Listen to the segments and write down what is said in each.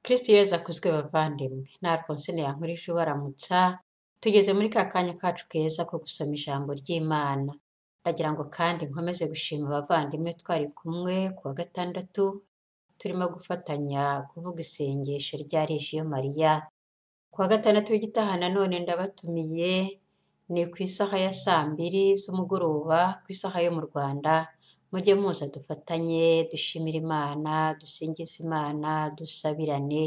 Kristo Yezu akuzwe bavandimwe, na Alphonsine yankurije ubaramutsa, tugeze muri ka kanya kacu keza ko gusoma ijambo ry'Imana. Ndagira ngo kandi nkomeze gushima abavandimwe twari kumwe ku wa gatandatu, turimo gufatanya kuvuga isengesho rya Regiyo Mariya. Ku wa gatandatu w'igitaha nanone ndabatumiye, ni ku isaha ya 2:00 z'umugoroba ku isaha yo mu Rwanda, mujye muza dufatanye dushimira Imana, dusingize Imana, dusabirane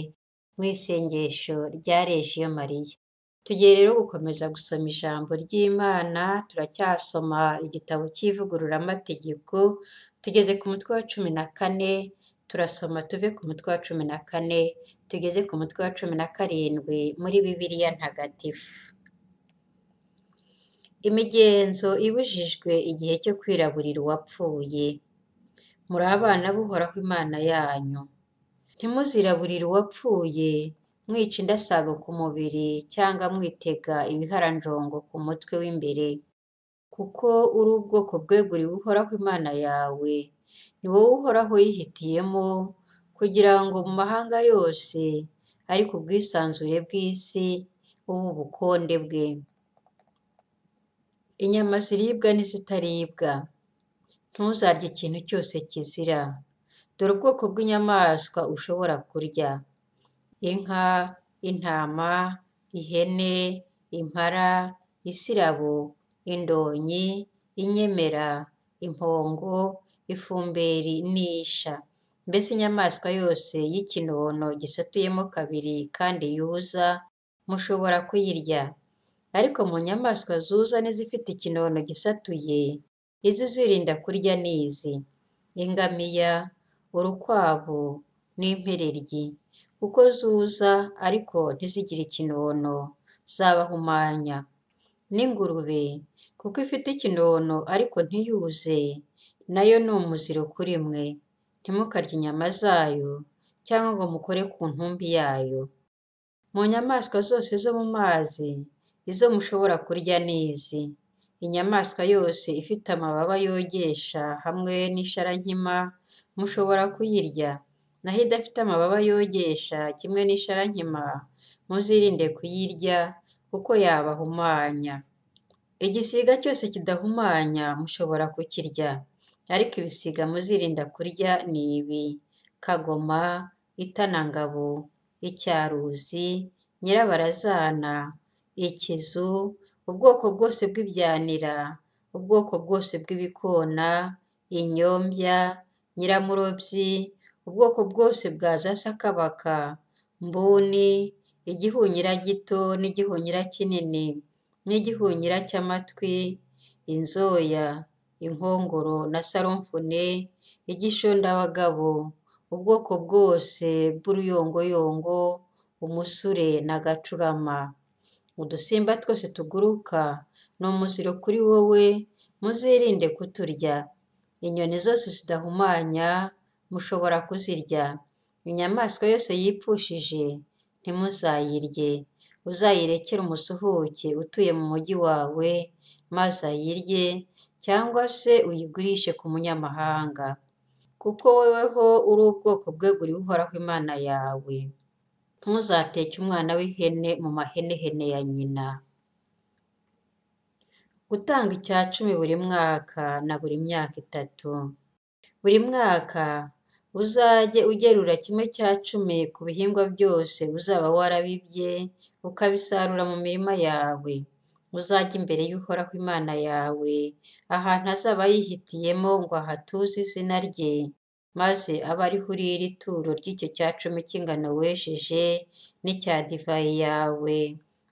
mu isengesho rya Regiyo Mariya. Tugiye rero gukomeza gusoma ijambo ry'Imana, turacyasoma igitabo cy'ivugururamategeko, tugeze ku mutwe wa 14, turasoma tuve ku mutwe wa 14, tugeze ku mutwe wa 17 muri Bibiliya Ntagatifu. Imigenzo ibujijwe igihe cyo kwiraburira uwapfuye. Muri abana b'Uhoraho Imana yanyu. Ntimuziraburire uwapfuye, mwica indasago ku mubiri cyangwa mwitega ibiharanjongo ku mutwe w'imbere, kuko uri ubwoko bweguriwe Uhoraho Imana yawe. Ni wowe Uhoraho yihitiyemo, kugira ngo mu mahanga yose ari ku bwisanzure bw'isi ube ubukonde bwe. Inyama ziribwa n'izitaribwa. Ntuzarye ikintu cyose kizira. Dore ubwoko bw'inyamaswa ushobora kurya: inka, intama, ihene, impara, isirabo, indonyi, inyemera, impongo, ifumberi n'isha. Mbese inyamaswa yose y'ikinono gisatuyemo kabiri kandi yuza, mushobora kuyirya. Ariko mu nyamaswa zuza n'izifite ikinono gisatuye, izo uzirinda kurya ni izi: ingamiya, urukwavu n'impereryi, kuko zuza ariko ntizigire ikinono, zabahumanya. N'ingurube, kuko ifite ikinono ariko ntiyuze, nayo ni umuziro kuri mwe. Ntimukarye inyama zayo, cyangwa ngo mukore ku ntumbi yayo. Mu nyamaswa zose zo mu mazi, izo mushobora kurya ni izi: inyamaswa yose ifite amababa yogesha hamwe n'isharankima, mushobora kuyirya. Naho idafite amababa yogesha kimwe n'isharankima, muzirinde kuyirya, kuko yabahumanya. Igisiga cyose kidahumanya mushobora kukirya, ariko ibisiga muzirinda kurya ni ibi: kagoma, itanangabo, icyaruzi, nyirabarazana, ikizu, ubwoko bwose bw'ibyanira, ubwoko bwose bw'ibikona, inyombya, nyiramurobyi, ubwoko bwose bwa za sakabaka, mbuni, igihunyira gito n'igihunyira kinini, n'igihunyira cy'amatwi, inzoya, inkongoro na sarumvune, igishondabagabo, ubwoko bwose bw'uruyongoyongo, umusure na gacurama. Udusimba twose tuguruka ni umuziro kuri wowe, muzirinde kuturya. Inyoni zose zidahumanya mushobora kuzirya. Inyamaswa yose yipfushije ntimuzayirye. Uzayirekere umusuhuke utuye mu mujyi wawe, maze ayirye, cyangwa se uyigurishe ku munyamahanga, kuko woweho uri ubwoko bweguriwe Uhoraho Imana yawe. Ntuzateke umwana w'ihene mu mahenehene ya nyina. Gutanga icya 10 buri mwaka na buri myaka 3. Buri mwaka uzajye ugerura 1/10 ku bihingwa byose uzaba warabibye, ukabisarura mu mirima yawe. Uzajye imbere y'Uhoraho Imana yawe, ahantu azaba yihitiyemo ngo ahatuze izina rye, maze abe ariho urira ituro ry'icyo cya 10 cy'ingano wejeje, n'icya divayi yawe,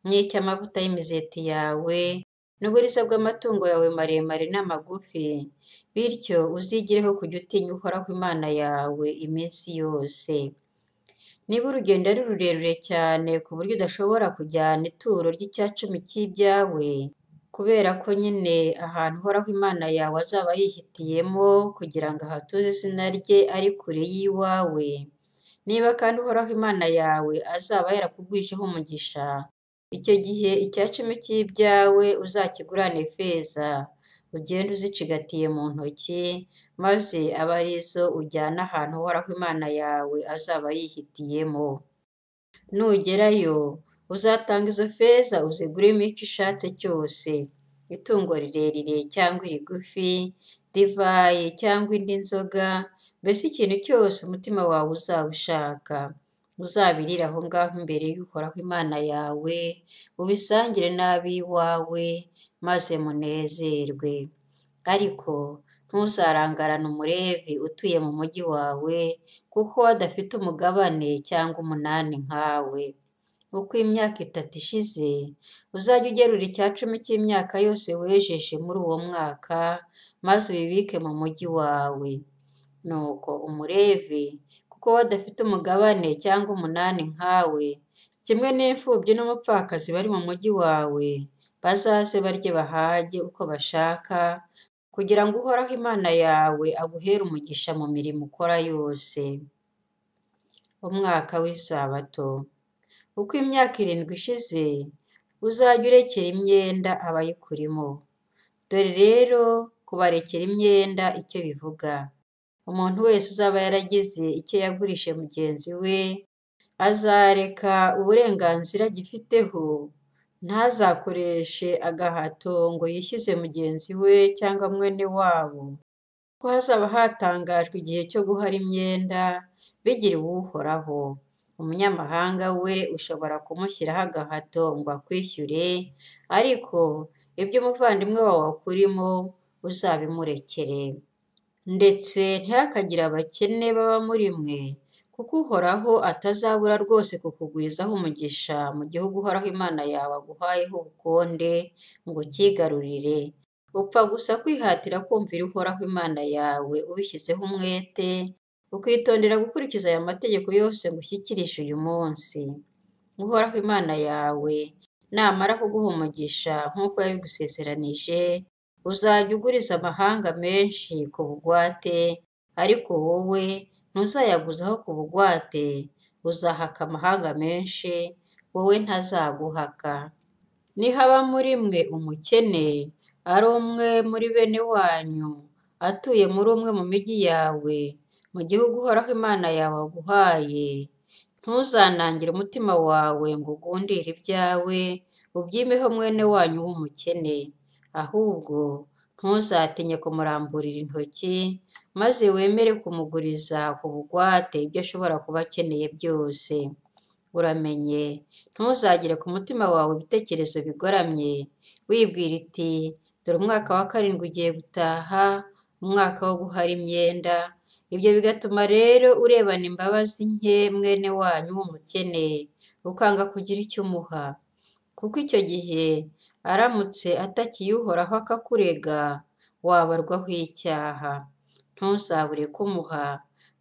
n'icy'amavuta y'imizeti yawe, n'uburiza bw'amatungo yawe maremare n'amagufi, bityo uzigireho kujya utinya Uhoraho Imana yawe iminsi yose. Niba urugendo ari rurerure cyane ku buryo udashobora kujyana ituro ry'icya 10 cy'ibyawe, kubera ko nyine ahantu Uhoraho Imana yawe azaba yihitiyemo kugira ngo ahatuze izina rye ari kure y'iwawe, niba kandi Uhoraho Imana yawe azaba yarakugwijeho umugisha, icyo gihe icya 10 cy'ibyawe uzakigurane feza, ugende uzicigatiye mu ntoki, maze abe ari zo ujyana ahantu Uhoraho Imana yawe azaba yihitiyemo. Nugerayo uzatanga izo feza uziguremo icyo ushatse cyose, itungo rirerire cyangwa irigufi, divayi cyangwa indi nzoga, mbese ikintu cyose umutima wawe uzaba ushaka. Uzabirire aho ngaho imbere y'Uhoraho Imana yawe, ubisangire n'ab'iwawe, maze munezerwe. Ariko ntuzarangarane umulevi utuye mu mujyi wawe, kuko we adafite umugabane cyangwa umunani nkawe. Uko imyaka 3 ishize, uzajye ugerura 10% cy'imyaka yose wejeje muri uwo mwaka, maze ubibike mu mujyi wawe. Nuko umulevi, kuko we adafite umugabane cyangwa umunani nkawe, kimwe n'imfubyi n'umupfakazi bari mu mujyi wawe, bazaze barye bahage uko bashaka, kugira ngo Uhoraho Imana yawe aguhere umugisha mu mirimo ukora yose. Umwaka w'isabato. Uko imyaka 7 ishize, uzajya urekera imyenda abayikurimo. Dore rero kubarekera imyenda icyo bivuga. Umuntu wese uzaba yaragize icyo yagurishe mugenzi we, azareka uburenganzira agifiteho, ntazakoreshe agahato ngo yishyuze mugenzi we cyangwa mwene wabo, ko hazaba hatangajwe igihe cyo guhara imyenda bigiriwe Uhoraho. Umunyamahanga we ushobora kumushyiraho agahato ngo akwishyure, ariko ibyo umuvandimwe wawe akurimo uzabimurekere. Ndetse ntihakagire abakene baba muri mwe, kuko Uhoraho atazabura rwose kukugwizaho umugisha mu gihugu Uhoraho Imana yawe aguhayeho ubukonde ngo ucyigarurire. Upfa gusa kwihatira kumvira Uhoraho Imana yawe ubishyizeho umwete, ukitondera gukurikiza aya mategeko yose ngushyikirije uyu munsi. Uhoraho Imana yawe namara kuguha umugisha nk'uko yabigusezeranije, uzajya uguriza amahanga menshi ku bugwate, ariko wowe ntuzayaguzaho ku bugwate, uzahaka amahanga menshi, wowe ntazaguhaka. Nihaba muri mwe umukene, ari umwe muri bene wanyu, atuye muri umwe mu migi yawe, mu gihugu Uhoraho Imana yawe aguhaye, ntuzanangire umutima wawe ngo ugundire ibyawe, ubyimeho mwene wanyu w'umukene. Ahubwo ntuzatinye kumuramburira intoki, maze wemere kumuguriza ku bugwate ibyo ashobora kuba akeneye byose. Uramenye, ntuzagire ku mutima wawe ibitekerezo bigoramye, wibwira uti dore umwaka wa 7 ugiye gutaha, umwaka wo guhara imyenda. Ibyo bigatuma rero urebana imbabazi nke mwene wanyu w'umukene, ukanga kugira icyo umuha. Kuko icyo gihe aramutse atakiye Uhoraho akakurega, wabarwaho icyaha. Ntuzabure kumuha,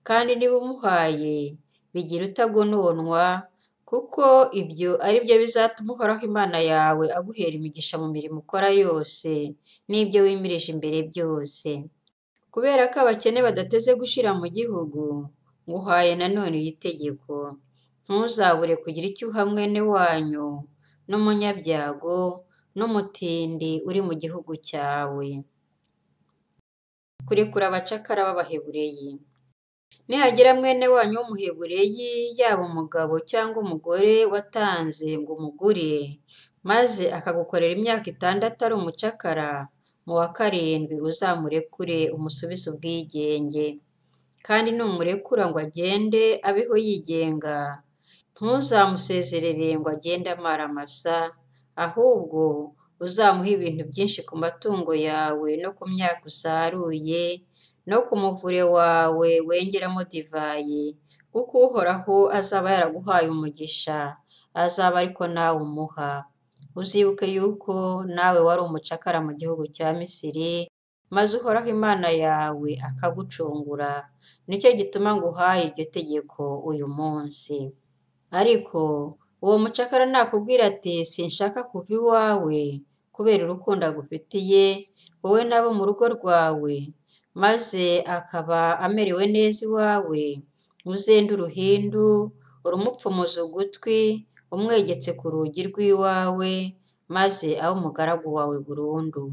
kandi niba umuhaye, bigira utagononwa, kuko ibyo ari byo bizatuma Uhoraho Imana yawe aguhera imigisha mu mirimo ukora yose, n'ibyo wimirije imbere byose. Kubera ko abakene badateze gushira mu gihugu, nguhaye nanone iri tegeko: ntuzabure kugira icyo uha mwene wanyu, n'umunyabyago, n'umutindi uri mu gihugu cyawe. Kurekura abacakara b'Abahebureyi. Nihagira mwene wanyu w'Umuhebureyi, yaba umugabo cyangwa umugore watanze ngo umugure, maze akagukorera imyaka 6 ari umucakara, mu wa 7 uzamurekure umusubize ubwigenge. Kandi numurekura ngo agende abeho yigenga, ntuzamusezerere ngo agende amara amasa, ahubwo uzamuha ibintu byinshi ku matungo yawe no ku myaka usaruye, no ku muvure wawe wengeramo divayi, kuko Uhoraho azaba yaraguhaye umugisha, azaba ariko nawe umuha. Uzibuke yuko nawe wari umucakara mu gihugu cya Misiri, maze Uhoraho Imana yawe akagucungura. Nicyo gituma nguhaye iryo tegeko uyu munsi. Ariko uwo mucakara nakubwira ati sinshaka kuva iwawe, kubera urukundo agufitiye wowe n'abo mu rugo rwawe, maze akaba amerewe neza iwawe, uzende uruhindu, urumupfumuze ugutwi, umwegetse ku rugi rw'iwawe, maze abe umugaragu wawe burundu.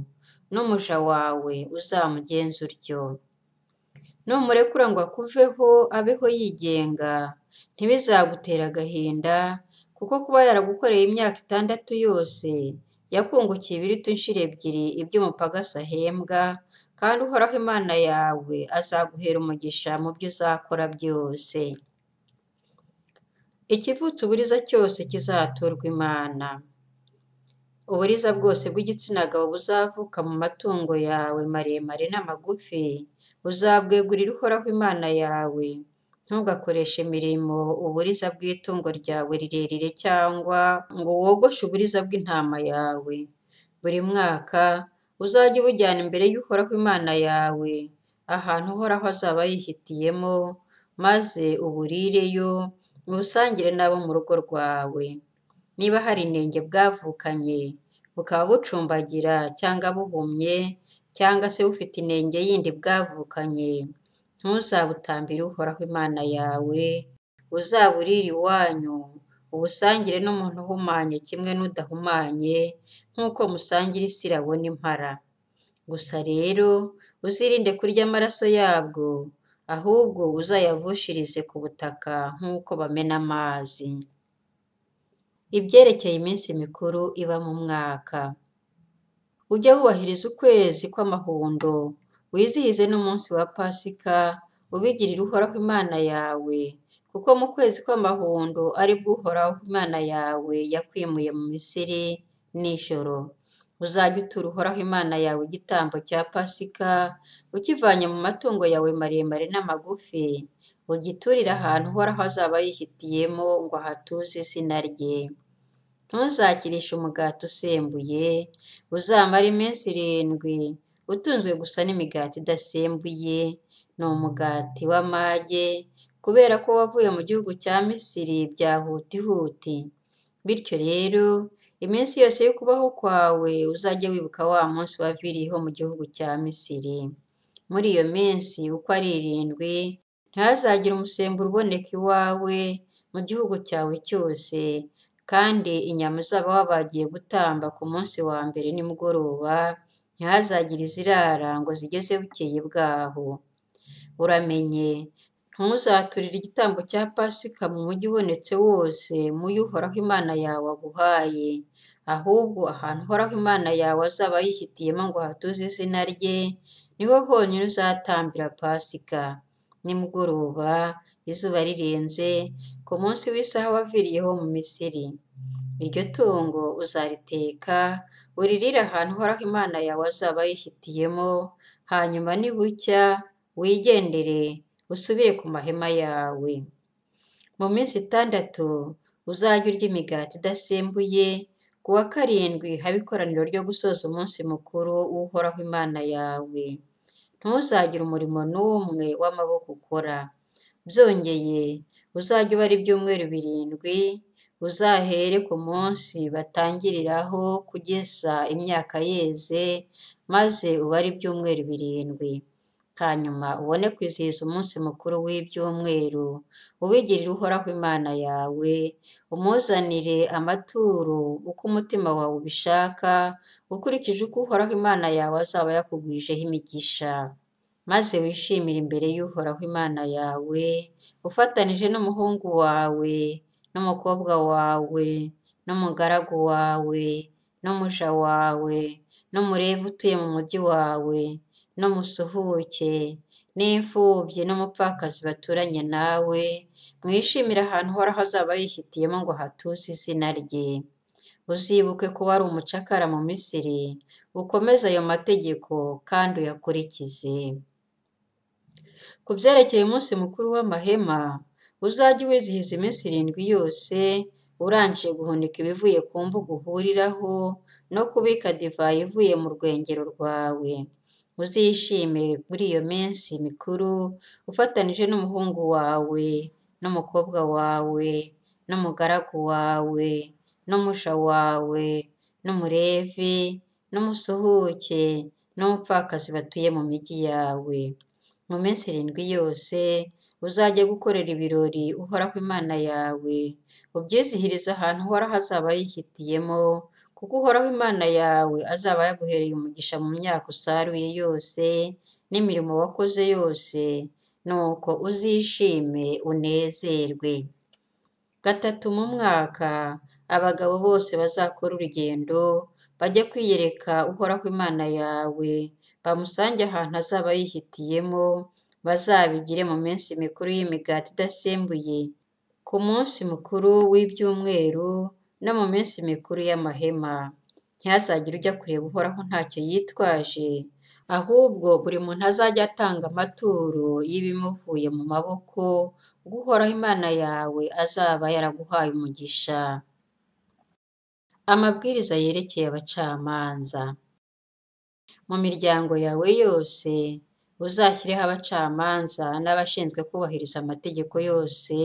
N'umuja wawe uzamugenza utyo. Numurekura ngo akuveho abeho yigenga, ntibizagutere agahinda, kuko kuba yaragukoreye imyaka 6 yose, yakungukiye ibiruta inshuro ebyiri ibyo umupagasi ahembwa, kandi Uhoraho Imana yawe azaguhera umugisha mu byo uzakora byose. Ikivutse uburiza cyose kizaturwa Imana. Uburiza bwose bw'igitsina gabo buzavuka mu matungo yawe maremare n'amagufi, uzabwegurira Uhoraho Imana yawe. Ntugakoreshe imirimo uburiza bw'itungo ryawe rirerire cyangwa ngo wogoshe uburiza bw'intama yawe. Buri mwaka uzajye ubujyana imbere y'Uhoraho Imana yawe, ahantu Uhoraho azaba yihitiyemo, maze uburireyo, ubusangire n'abo mu rugo rwawe. Niba hari inenge bwavukanye, bukaba bucumbagira cyangwa buhumye, cyangwa se bufite inenge yindi bwavukanye, ntuzabutambire Uhoraho Imana yawe, uzaburire iwanyu, ubusangire n'umuntu uhumanye kimwe n'udahumanye, nk'uko musangira isirabo n'impara. Gusa rero uzirinde kurya amaraso yabwo, ahubwo uzayavushirize ku butaka nk'uko bamena amazi. Ibyerekeye iminsi mikuru iba mu mwaka. Ujye wubahiriza ukwezi kw'amahundo, wizihize n'umunsi wa Pasika, ubigirire Uhoraho Imana yawe, kuko mu kwezi kw'amahundo ari bwo Uhoraho Imana yawe yakwimuye mu Misiri nijoro. Uzajye utura Uhoraho Imana yawe igitambo cya Pasika, ukivanye mu matungo yawe maremare n'amagufi, ugiturire ahantu Uhoraho azaba yihitiyemo ngo ahatuze izina rye. Ntuzakirishe umugati usembuye, uzamara iminsi 7 utunzwe gusa n'imigati idasembuye, ni umugati w'amage, kubera ko wavuye mu gihugu cya Misiri bya hutihuti. Bityo rero, iminsi yose y'ukubaho kwawe uzajye wibuka wa munsi waviriyeho mu gihugu cya Misiri. Muri iyo minsi uko ari 7, ntihazagire umusemburo uboneka iwawe mu gihugu cyawe cyose, kandi inyama uzaba wabagiye gutamba ku munsi wa mbere nimugoroba, ntihazagire izirara ngo zigeze bukeye bwaho. Uramenye, ntuzaturire igitambo cya Pasika mu mujyi ubonetse wose mu yo Uhoraho Imana yawe aguhaye, ahubwo ahantu Uhoraho Imana yawe azaba yihitiyemo ngo hatuze izina rye, niho honyine uzatambira Pasika. Nimugoroba, izuba rirenze, ku munsi w'isaha waviriyeho mu Misiri. Iryo tungo uzariteka, uririre ahantu Uhoraho Imana yawe azaba yihitiyemo, hanyuma nibucya wigendere, usubire ku mahema yawe. Mu minsi 6 uzajya urya imigati idasembuye, ku wa 7 haba ikoraniro ryo gusoza umunsi mukuru w'Uhoraho Imana yawe. Ntuzagire umurimo n'umwe w'amaboko ukora. Byongeye, uzajya ubara ibyumweru 7, uzahere ku munsi batangiriraho kugeza imyaka yeze, maze ubare ibyumweru 7. Hanyuma ubone kwizihiza umunsi mukuru w'ibyumweru, ubigirire Uhoraho Imana yawe, umuzanire amaturo uko umutima wawe ubishaka, ukurikije uko Uhoraho Imana yawe azaba yakugwijeho imigisha. Maze wishimire imbere y'Uhoraho Imana yawe, ufatanije n'umuhungu wawe, n'umukobwa wawe, n'umugaragu wawe, n'umuja wawe, n'umulevi utuye mu mujyi wawe, n'umusuhuke, n'imfubyi n'umupfakazi baturanye nawe, mwishimire ahantu Uhoraho azaba yihitiyemo ngo hatuze izina rye. Uzibuke ko wari umucakara mu Misiri, ukomeze ayo mategeko kandi uyakurikize. Ku byerekeye umunsi mukuru w'amahema, uzajye uwizihiza iminsi 7 yose, urangije guhunika ibivuye ku mbuga uhuriraho, no kubika divayi ivuye mu rwengero rwawe. Uzishime muri iyo minsi mikuru, ufatanije n'umuhungu wawe, n'umukobwa wawe, n'umugaragu wawe, n'umuja wawe, n'umulevi, n'umusuhuke, n'umupfakazi batuye mu migi yawe. Mu minsi 7 yose, uzajye gukorera ibirori Uhoraho Imana yawe, ubyizihirize ahantu Uhoraho azaba yihitiyemo, kuko Uhoraho Imana yawe azaba yaguhereye umugisha mu myaka usaruye yose, n'imirimo wakoze yose, nuko uzishime unezerwe. Gatatu mu mwaka, abagabo bose bazakora urugendo bajye kwiyereka Uhoraho Imana yawe, bamusange ahantu azaba yihitiyemo, bazabigire mu minsi mikuru y'imigati idasembuye, ku munsi mukuru w'ibyumweru no mu minsi mikuru y'amahema. Ntihazagire ujya kureba Uhoraho ntacyo yitwaje, ahubwo buri muntu azajya atanga amaturo y'ibimuvuye mu maboko, ubwo Uhoraho Imana yawe azaba yaraguhaye umugisha. Amabwiriza yerekeye abacamanza. Mu miryango yawe yose uzashyireho abacamanza n'abashinzwe kubahiriza amategeko yose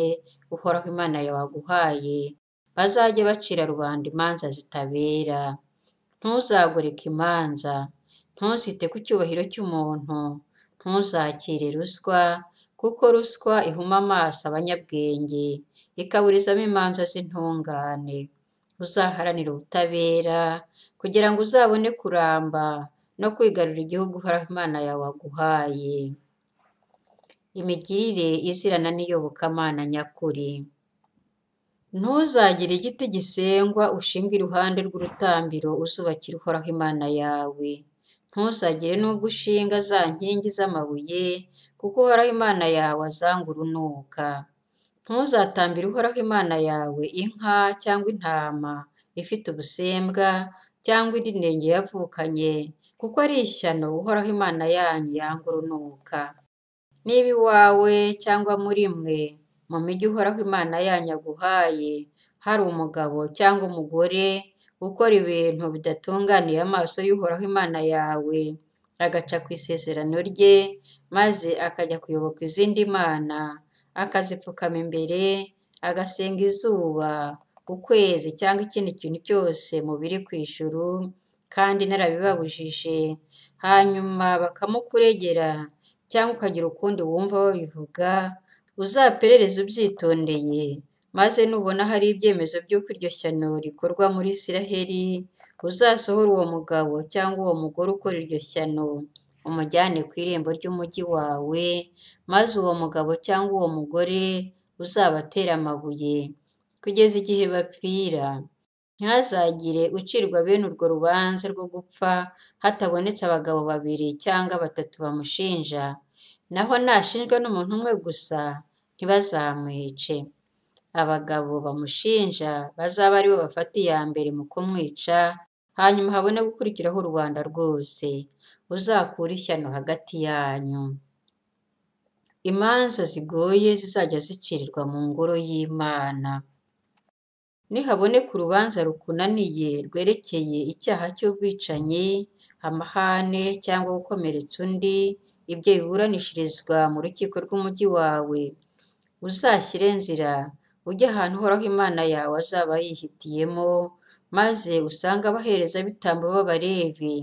Uhoraho Imana yawe aguhaye, bazajye bacira rubanda imanza zitabera. Ntuzagoreke imanza, ntuzite ku cyubahiro cy'umuntu, ntuzakire ruswa, kuko ruswa ihuma amaso abanyabwenge, ikaburizamo imanza z'intungane. Uzaharanire ubutabera, kugira ngo uzabone kuramba no kwigarurira igihugu Uhoraho Imana yawe aguhaye. Imigirire izirana n'iyobokamana nyakuri. Ntuzagire igiti gisengwa ushinge iruhande rw'urutambiro uzubakira Uhoraho Imana yawe. Ntuzagire n'ubwo ushinga za nkingi z'amabuye, kuko Uhoraho Imana yawe azanga urunuka. Ntuzatambire Uhoraho Imana yawe inka cyangwa intama ifite ubusembwa cyangwa indi nenge yavukanye, kuko ari ishyano Uhoraho Imana yanyu yanga urunuka. Niba iwawe cyangwa muri mwe mu migi Uhoraho Imana yanyu aguhaye hari umugabo cyangwa umugore ukora ibintu bidatunganiye amaso y'Uhoraho Imana yawe, agaca ku isezerano rye, maze akajya kuyoboka izindi mana, akazipfukama imbere, agasenga izuba, ukwezi cyangwa ikindi kintu cyose mu biri ku ijuru, kandi narabibabujije, hanyuma bakamukuregera cyangwa ukagira ukundi wumva babivuga, uzaperereze ubyitondeye, maze nubona hari ibyemezo by'uko iryo shyano rikorwa muri Isiraheli, uzasohore uwo mugabo cyangwa uwo mugore ukora iryo shyano, umujyane ku irembo ry'umugi wawe, maze uwo mugabo cyangwa uwo mugore uzabatere amabuye kugeza igihe bapfira. Ntihazagire ucirwa bene urwo rubanza rwo gupfa hatabonetse abagabo babiri cyangwa batatu bamushinja, naho nashinjwa n'umuntu umwe gusa ntibazamwice. Abagabo bamushinja bazaba ari bo bafata iya mbere mu kumwica, hanyuma habone gukurikiraho rubanda rwose. Uzakure ishyano hagati yanyu. Imanza zigoye zizajya zicirirwa mu ngoro y'Imana. Nihaboneka urubanza rukunaniye rwerekeye icyaha cy'ubwicanyi, amahane cyangwa gukomeretsa undi, ibyo biburanishirizwa mu rukiko rw'umugi wawe. Uzashyire nzira ujye ahantu Uhoraho Imana yawe azaba yihitiyemo, maze usange abaherezabitambo b'Abalevi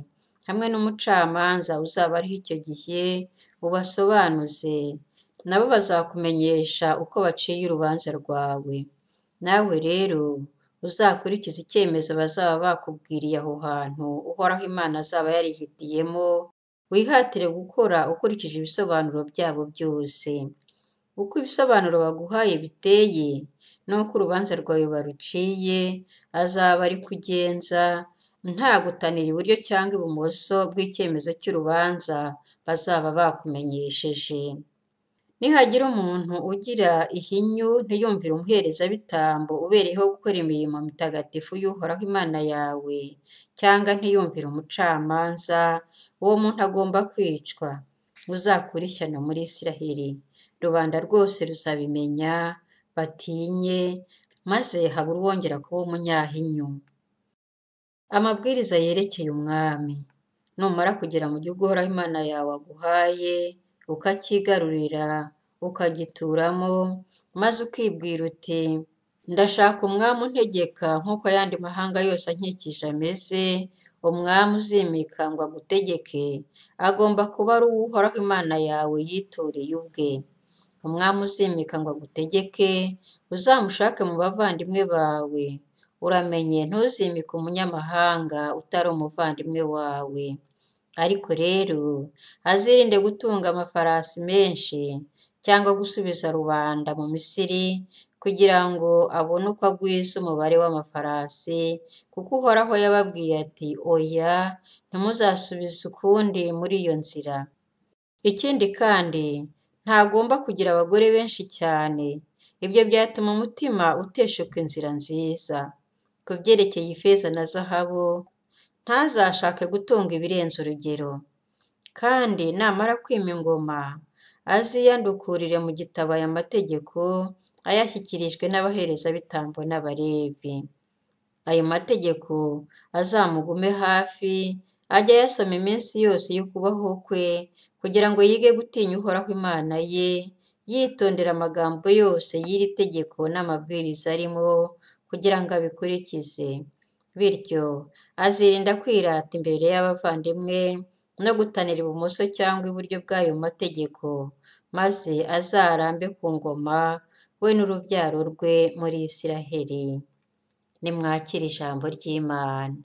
hamwe n'umucamanza uzaba ariho icyo gihe, ubasobanuze, nabo bazakumenyesha uko baciye urubanza rwawe. Nawe rero uzakurikize icyemezo bazaba bakubwiriye aho hantu Uhoraho Imana azaba yarihitiyemo, wihatire gukora ukurikije ibisobanuro byabo byose. Uko ibisobanuro baguhaye biteye n'uko urubanza rwawe baruciye, azaba ari kugenza, nta gutanira iburyo cyangwa ibumoso bw'icyemezo cy'urubanza bazaba bakumenyesheje. Nihagira umuntu ugira ihinyu ntiyumvire umuherezabitambo ubereyeho gukora imirimo mitagatifu y'Uhoraho Imana yawe, cyangwa ntiyumvire umucamanza, uwo muntu agomba kwicwa. Uzakure ishyano muri Isiraheli. Rubanda rwose ruzabimenya, batinye, maze habure uwongera kuba umunyahinyu. Amabwiriza yerekeye umwami. Numara kugera mu gihugu Uhoraho Imana yawe aguhaye, ukacyigarurira, ukagituramo, maze ukibwira uti, ndashaka umwami untegeka nk'uko ayandi mahanga yose ankikije ameze, umwami uzimika ngo agutegeke, agomba kuba ari uwo Uhoraho Imana yawe yitoreye ubwe. Umwami uzimika ngo agutegeke, uzamushake mu bavandimwe bawe. Uramenye ntuzimike umunyamahanga utari umuvandimwe wawe. Ariko rero azirinde gutunga amafarasi menshi cyangwa gusubiza rubanda mu Misiri kugira ngo abone uko agwiza umubare w'amafarasi, kuko Uhoraho yababwiye ati oya, ntimuzasubize ukundi muri iyo nzira. Ikindi kandi, ntagomba kugira abagore benshi cyane. Ibyo byatuma umutima uteshuka inzira nziza. Ku byerekeye ifeza na zahabu, ntazashake gutunga ibirenze urugero. Kandi namara kwima ingoma, aziyandukurire mu gitabo aya mategeko, ayashyikirijwe n'abaherezabitambo n'Abalevi. Ayo mategeko azamugume hafi, ajye ayasoma iminsi yose y'ukubaho kwe, kugira ngo yige gutinya Uhoraho Imana ye, yitondera amagambo yose y'iri tegeko n'amabwiriza arimo, kugira ngo abikurikize. Bityo azirinda kwirata imbere y'abavandimwe no gutanira ibumoso cyangwa iburyo bw'ayo mategeko, maze azarambe ku ngoma, we n'urubyaro rwe muri Isiraheli. Nimwakire ijambo ry'Imana.